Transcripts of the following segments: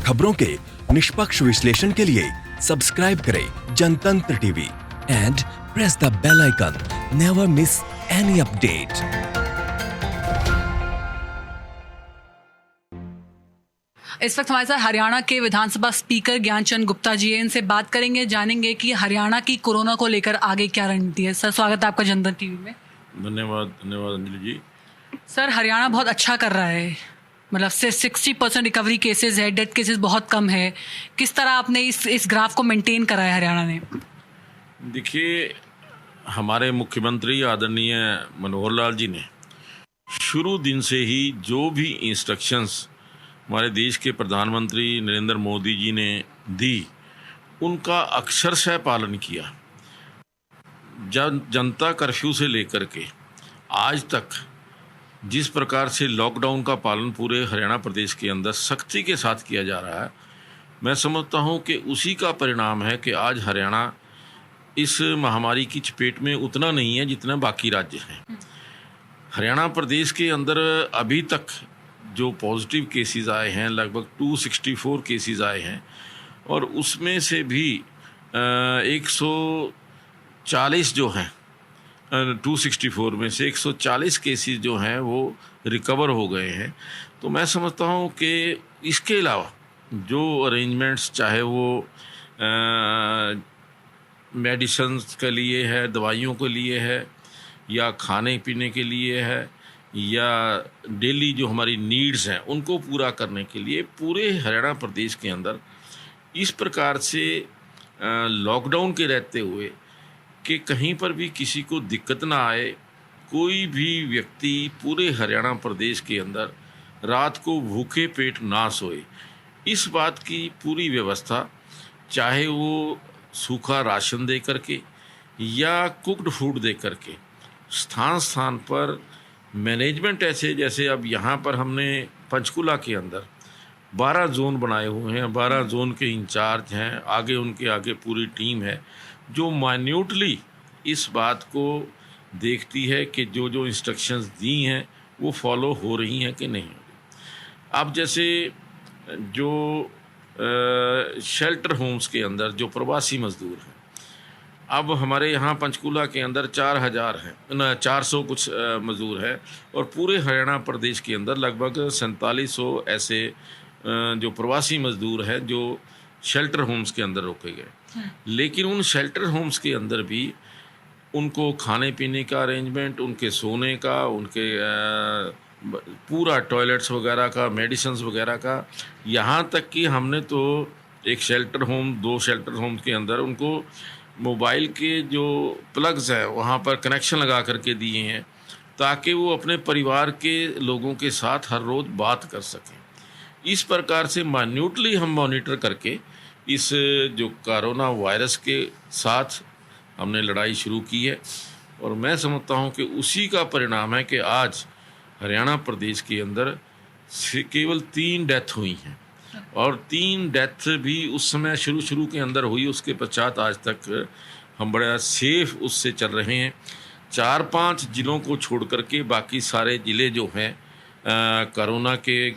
खबरों के निष्पक्ष विश्लेषण के लिए सब्सक्राइब करें Janatantra TV and press the bell icon. Never miss any update. इस वक्त हमारे साथ हरियाणा के विधानसभा स्पीकर ज्ञानचंद गुप्ता जी हैं। इनसे बात करेंगे, जानेंगे कि हरियाणा की कोरोना को लेकर आगे क्या रणनीति है। सर, स्वागत है आपका जनतंत्र टीवी में। धन्यवाद अंजलि जी। सर, हरियाणा बहुत अच्छा कर रहा है, मतलब से 60% रिकवरी केसेस है, डेथ केसेस बहुत कम है। किस तरह आपने इस ग्राफ को मेंटेन करा है हरियाणा ने? देखिए, हमारे मुख्यमंत्री आदरणीय मनोहर लाल जी ने शुरू दिन से ही जो भी इंस्ट्रक्शंस हमारे देश के प्रधानमंत्री नरेंद्र मोदी जी ने दी, उनका अक्षरशः पालन किया। जनता कर्फ्यू से लेकर के आज तक जिस प्रकार से लॉकडाउन का पालन पूरे हरियाणा प्रदेश के अंदर सख्ती के साथ किया जा रहा है, मैं समझता हूं कि उसी का परिणाम है कि आज हरियाणा इस महामारी की चपेट में उतना नहीं है जितना बाकी राज्य हैं। हरियाणा प्रदेश के अंदर अभी तक जो पॉजिटिव केसेस आए हैं, लगभग 264 केसेस आए हैं, और उसमें से भी 140 जो हैं, 264 में से 140 केसेस जो हैं वो रिकवर हो गए हैं। तो मैं समझता हूँ कि इसके अलावा जो अरेंजमेंट्स, चाहे वो मेडिसिन्स के लिए है, दवाइयों के लिए है, या खाने पीने के लिए है, या डेली जो हमारी नीड्स हैं उनको पूरा करने के लिए पूरे हरियाणा प्रदेश के अंदर इस प्रकार से लॉकडाउन के रहते हुए कि कहीं पर भी किसी को दिक्कत ना आए, कोई भी व्यक्ति पूरे हरियाणा प्रदेश के अंदर रात को भूखे पेट ना सोए, इस बात की पूरी व्यवस्था, चाहे वो सूखा राशन दे करके या कुक्ड फूड दे करके, स्थान स्थान पर मैनेजमेंट ऐसे, जैसे अब यहाँ पर हमने पंचकुला के अंदर 12 जोन बनाए हुए हैं, 12 जोन के इंचार्ज हैं, आगे उनके आगे पूरी टीम है जो माइन्यूटली इस बात को देखती है कि जो जो इंस्ट्रक्शंस दी हैं वो फॉलो हो रही हैं कि नहीं। अब जैसे जो शेल्टर होम्स के अंदर जो प्रवासी मजदूर हैं, अब हमारे यहाँ पंचकुला के अंदर 400 कुछ मजदूर है, और पूरे हरियाणा प्रदेश के अंदर लगभग 4700 ऐसे जो प्रवासी मजदूर हैं जो शेल्टर होम्स के अंदर रोके गए। लेकिन उन शेल्टर होम्स के अंदर भी उनको खाने पीने का अरेंजमेंट, उनके सोने का, उनके पूरा टॉयलेट्स वगैरह का, मेडिसिन्स वगैरह का, यहाँ तक कि हमने तो एक शेल्टर होम, 2 शेल्टर होम्स के अंदर उनको मोबाइल के जो प्लग्स हैं वहाँ पर कनेक्शन लगा करके दिए हैं ताकि वो अपने परिवार के लोगों के साथ हर रोज़ बात कर सकें। इस प्रकार से माइन्यूटली हम मॉनिटर करके इस जो कोरोना वायरस के साथ हमने लड़ाई शुरू की है, और मैं समझता हूँ कि उसी का परिणाम है कि आज हरियाणा प्रदेश के अंदर केवल 3 डेथ हुई हैं, और 3 डेथ भी उस समय शुरू के अंदर हुई, उसके पश्चात आज तक हम बड़ा सेफ उससे चल रहे हैं। 4-5 जिलों को छोड़ करके बाकी सारे ज़िले जो हैं कोरोना के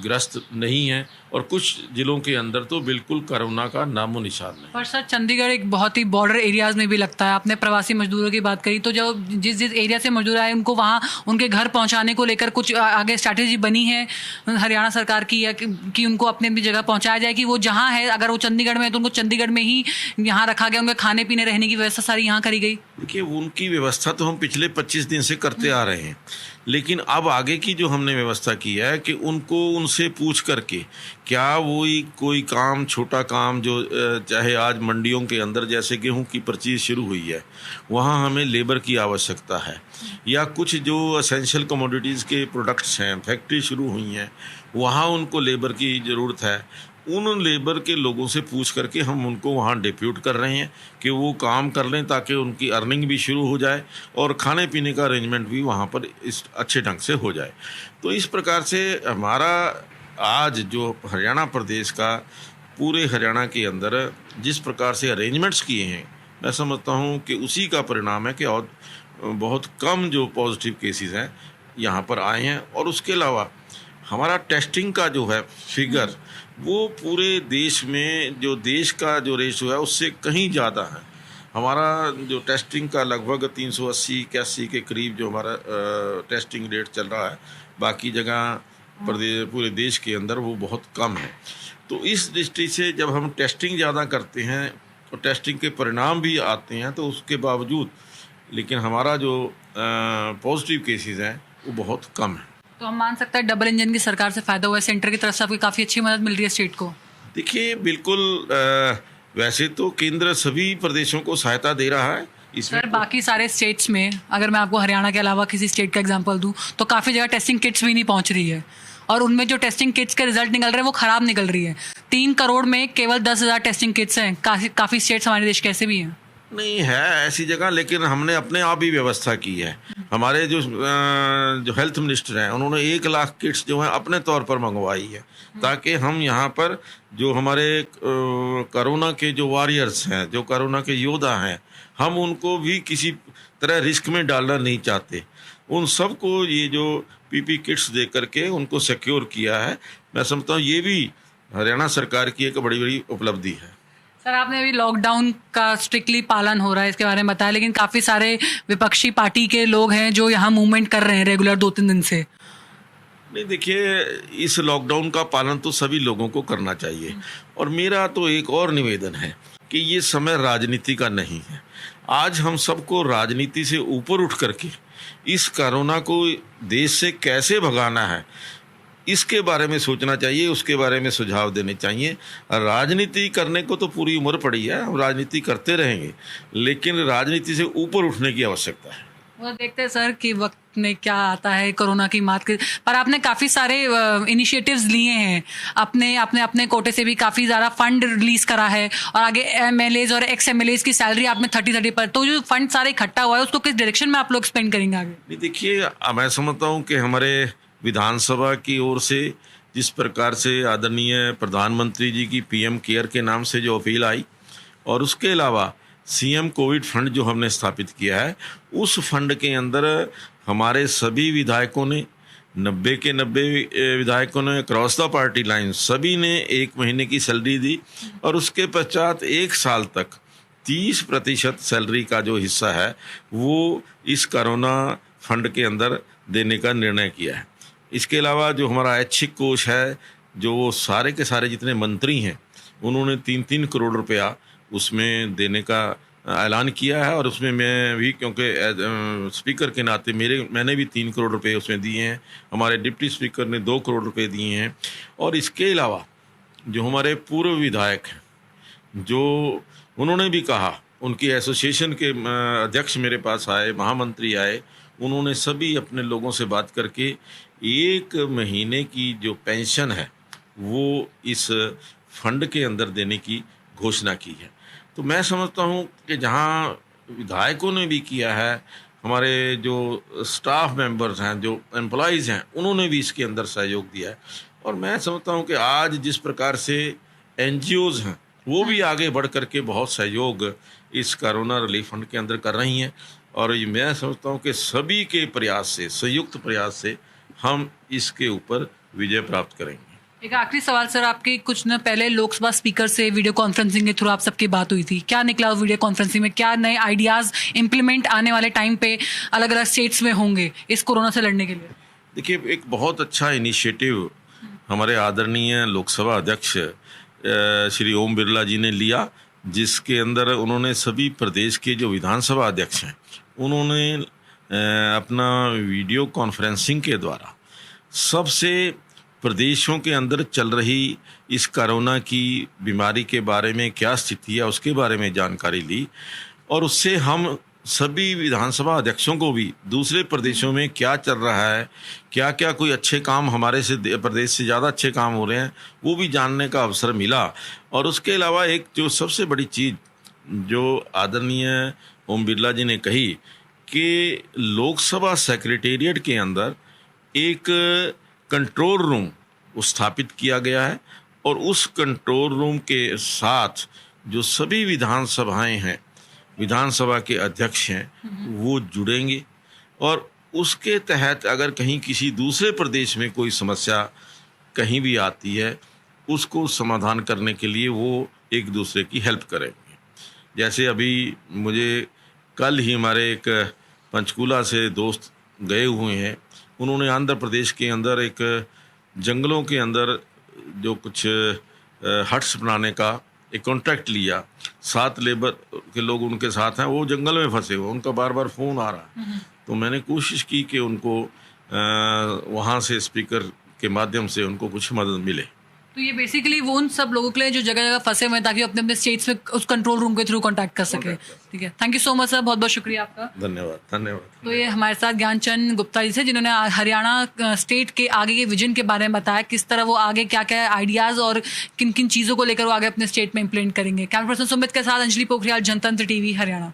ग्रस्त नहीं हैं, और कुछ ज़िलों के अंदर तो बिल्कुल कोरोना का नामो निशान नहीं। पर सर, चंडीगढ़ एक बहुत ही बॉर्डर एरियाज़ में भी लगता है। आपने प्रवासी मजदूरों की बात करी, तो जो जिस एरिया से मजदूर आए उनको वहाँ उनके घर पहुँचाने को लेकर कुछ आगे स्ट्रैटेजी बनी है हरियाणा सरकार की, या कि उनको अपने भी जगह पहुँचाया जाए, कि वो जहाँ है, अगर वो चंडीगढ़ में है तो उनको चंडीगढ़ में ही यहाँ रखा गया, उनके खाने पीने रहने की व्यवस्था सारी यहाँ करी गई? देखिए, उनकी व्यवस्था तो हम पिछले 25 दिन से करते आ रहे हैं, लेकिन अब आगे की जो हमने व्यवस्था की है कि उनको उनसे पूछ करके क्या वो कोई काम, छोटा काम जो चाहे आज मंडियों के अंदर जैसे गेहूं की परचेज शुरू हुई है, वहाँ हमें लेबर की आवश्यकता है, या कुछ जो एसेंशियल कमोडिटीज़ के प्रोडक्ट्स हैं, फैक्ट्री शुरू हुई हैं, वहाँ उनको लेबर की ज़रूरत है। उन लेबर के लोगों से पूछ करके हम उनको वहाँ डिप्यूट कर रहे हैं कि वो काम कर लें ताकि उनकी अर्निंग भी शुरू हो जाए और खाने पीने का अरेंजमेंट भी वहाँ पर इस अच्छे ढंग से हो जाए। तो इस प्रकार से हमारा आज जो हरियाणा प्रदेश का, पूरे हरियाणा के अंदर जिस प्रकार से अरेंजमेंट्स किए हैं, मैं समझता हूँ कि उसी का परिणाम है कि और बहुत कम जो पॉजिटिव केसेस हैं यहाँ पर आए हैं। और उसके अलावा हमारा टेस्टिंग का जो है फिगर वो पूरे देश में जो देश का जो रेशो है उससे कहीं ज़्यादा है। हमारा जो टेस्टिंग का लगभग 380-81 के करीब जो हमारा टेस्टिंग रेट चल रहा है, बाकी जगह पूरे देश के अंदर वो बहुत कम है। तो इस दृष्टि से जब हम टेस्टिंग ज़्यादा करते हैं और टेस्टिंग के परिणाम भी आते हैं, तो उसके बावजूद लेकिन हमारा जो पॉजिटिव केसेस हैं वो बहुत कम है। तो हम मान सकते हैं डबल इंजन की सरकार से फ़ायदा हुआ है, सेंटर की तरफ से आपकी काफ़ी अच्छी मदद मिल रही है स्टेट को। देखिए बिल्कुल, वैसे तो केंद्र सभी प्रदेशों को सहायता दे रहा है इसमें। सर बाकी सारे स्टेट्स में अगर मैं आपको हरियाणा के अलावा किसी स्टेट का एग्जांपल दूं तो काफ़ी जगह टेस्टिंग किट्स भी नहीं पहुंच रही है, और उनमें जो टेस्टिंग किट्स के रिजल्ट निकल रहे हैं वो ख़राब निकल रही है। 3 करोड़ में केवल 10,000 टेस्टिंग किट्स हैं। काफ़ी स्टेट्स हमारे देश कैसे भी हैं। नहीं है ऐसी जगह, लेकिन हमने अपने आप ही व्यवस्था की है। हमारे जो हेल्थ मिनिस्टर हैं उन्होंने 1 लाख किट्स जो है अपने तौर पर मंगवाई है, ताकि हम यहाँ पर जो हमारे कोरोना के जो वॉरियर्स हैं, जो कोरोना के योद्धा हैं, हम उनको भी किसी तरह रिस्क में डालना नहीं चाहते। उन सबको ये जो पीपी किट्स दे करके उनको सिक्योर किया है। मैं समझता हूँ ये भी हरियाणा सरकार की एक बड़ी उपलब्धि है। सर आपने अभी लॉकडाउन का स्ट्रिक्टली पालन हो रहा है इसके बारे में बताया, लेकिन काफ़ी सारे विपक्षी पार्टी के लोग हैं जो यहाँ मूवमेंट कर रहे हैं रेगुलर 2-3 दिन से। नहीं देखिए, इस लॉकडाउन का पालन तो सभी लोगों को करना चाहिए, और मेरा तो एक और निवेदन है कि ये समय राजनीति का नहीं है। आज हम सबको राजनीति से ऊपर उठ करके इस कोरोना को देश से कैसे भगाना है इसके बारे में सोचना चाहिए, उसके बारे में सुझाव देने चाहिए। राजनीति करने को तो पूरी उम्र पड़ी है, हम राजनीति करते रहेंगे, लेकिन राजनीति से ऊपर उठने की आवश्यकता है। वो देखते हैं सर कि वक्त में क्या आता है कोरोना की मात के, पर आपने काफ़ी सारे इनिशिएटिव्स लिए हैं, अपने कोटे से भी काफ़ी ज़्यादा फंड रिलीज करा है, और आगे MLAs और ex-MLAs की सैलरी आपने 30 पर, तो जो फंड सारे इकट्ठा हुआ है उसको किस डायरेक्शन में आप लोग स्पेंड करेंगे आगे? नहीं देखिए, मैं समझता हूँ कि हमारे विधानसभा की ओर से जिस प्रकार से आदरणीय प्रधानमंत्री जी की PM केयर के नाम से जो अपील आई, और उसके अलावा CM कोविड फंड जो हमने स्थापित किया है, उस फंड के अंदर हमारे सभी विधायकों ने 90 के 90 विधायकों ने क्रॉस द पार्टी लाइन सभी ने 1 महीने की सैलरी दी, और उसके पश्चात 1 साल तक 30% सैलरी का जो हिस्सा है वो इस कोरोना फंड के अंदर देने का निर्णय किया है। इसके अलावा जो हमारा ऐच्छिक कोष है, जो सारे के सारे जितने मंत्री हैं उन्होंने 3-3 करोड़ रुपया उसमें देने का ऐलान किया है, और उसमें मैं भी, क्योंकि स्पीकर के नाते मैंने भी 3 करोड़ रुपए उसमें दिए हैं। हमारे डिप्टी स्पीकर ने 2 करोड़ रुपए दिए हैं। और इसके अलावा जो हमारे पूर्व विधायक हैं, जो उन्होंने भी कहा, उनकी एसोसिएशन के अध्यक्ष मेरे पास आए, महामंत्री आए, उन्होंने सभी अपने लोगों से बात करके 1 महीने की जो पेंशन है वो इस फंड के अंदर देने की घोषणा की है। तो मैं समझता हूँ कि जहाँ विधायकों ने भी किया है, हमारे जो स्टाफ मेंबर्स हैं, जो एम्प्लॉइज़ हैं, उन्होंने भी इसके अंदर सहयोग दिया है। और मैं समझता हूँ कि आज जिस प्रकार से NGOs हैं वो भी आगे बढ़ करके बहुत सहयोग इस कोरोना रिलीफ फंड के अंदर कर रही हैं, और मैं समझता हूँ कि सभी के प्रयास से, संयुक्त प्रयास से हम इसके ऊपर विजय प्राप्त करेंगे। एक आखिरी सवाल सर, आपकी कुछ दिन पहले लोकसभा स्पीकर से वीडियो कॉन्फ्रेंसिंग के थ्रू आप सबकी बात हुई थी, क्या निकला वीडियो कॉन्फ्रेंसिंग में? क्या नए आइडियाज़ इम्प्लीमेंट आने वाले टाइम पे अलग अलग स्टेट्स में होंगे इस कोरोना से लड़ने के लिए? देखिए, एक बहुत अच्छा इनिशिएटिव हमारे आदरणीय लोकसभा अध्यक्ष श्री ओम बिरला जी ने लिया, जिसके अंदर उन्होंने सभी प्रदेश के जो विधानसभा अध्यक्ष हैं उन्होंने अपना वीडियो कॉन्फ्रेंसिंग के द्वारा सबसे प्रदेशों के अंदर चल रही इस कोरोना की बीमारी के बारे में क्या स्थिति है उसके बारे में जानकारी ली, और उससे हम सभी विधानसभा अध्यक्षों को भी दूसरे प्रदेशों में क्या चल रहा है, क्या क्या कोई अच्छे काम हमारे से प्रदेश से ज़्यादा अच्छे काम हो रहे हैं, वो भी जानने का अवसर मिला। और उसके अलावा एक जो सबसे बड़ी चीज़ जो आदरणीय ओम बिरला जी ने कही कि लोकसभा सेक्रेटेरिएट के अंदर एक कंट्रोल रूम स्थापित किया गया है, और उस कंट्रोल रूम के साथ जो सभी विधानसभाएं हैं, विधानसभा के अध्यक्ष हैं, वो जुड़ेंगे, और उसके तहत अगर कहीं किसी दूसरे प्रदेश में कोई समस्या कहीं भी आती है, उसको समाधान करने के लिए वो एक दूसरे की हेल्प करेंगे। जैसे अभी मुझे कल ही हमारे एक पंचकूला से दोस्त गए हुए हैं, उन्होंने आंध्र प्रदेश के अंदर एक जंगलों के अंदर जो कुछ हट्स बनाने का एक कॉन्ट्रैक्ट लिया। 7 लेबर के लोग उनके साथ हैं, वो जंगल में फंसे हुए, उनका बार बार फ़ोन आ रहा है। तो मैंने कोशिश की कि उनको वहाँ से स्पीकर के माध्यम से उनको कुछ मदद मिले। तो ये बेसिकली वो उन सब लोगों के लिए जो जगह जगह फंसे हुए हैं, ताकि वो अपने अपने स्टेट्स में उस कंट्रोल रूम के थ्रू कांटेक्ट कर सके। ठीक है, thank you so much sir, बहुत बहुत शुक्रिया आपका। धन्यवाद धन्यवाद। तो ये हमारे साथ ज्ञानचंद गुप्ता जी थे, जिन्होंने हरियाणा स्टेट के आगे के विजन के बारे में बताया, किस तरह वो आगे क्या क्या आइडियाज़ और किन किन चीज़ों को लेकर वो आगे अपने स्टेट में इम्प्लीमेंट करेंगे। कैमरा पर्सन सुमित के साथ अंजलि पोखरियाल, जनतंत्र टीवी, हरियाणा।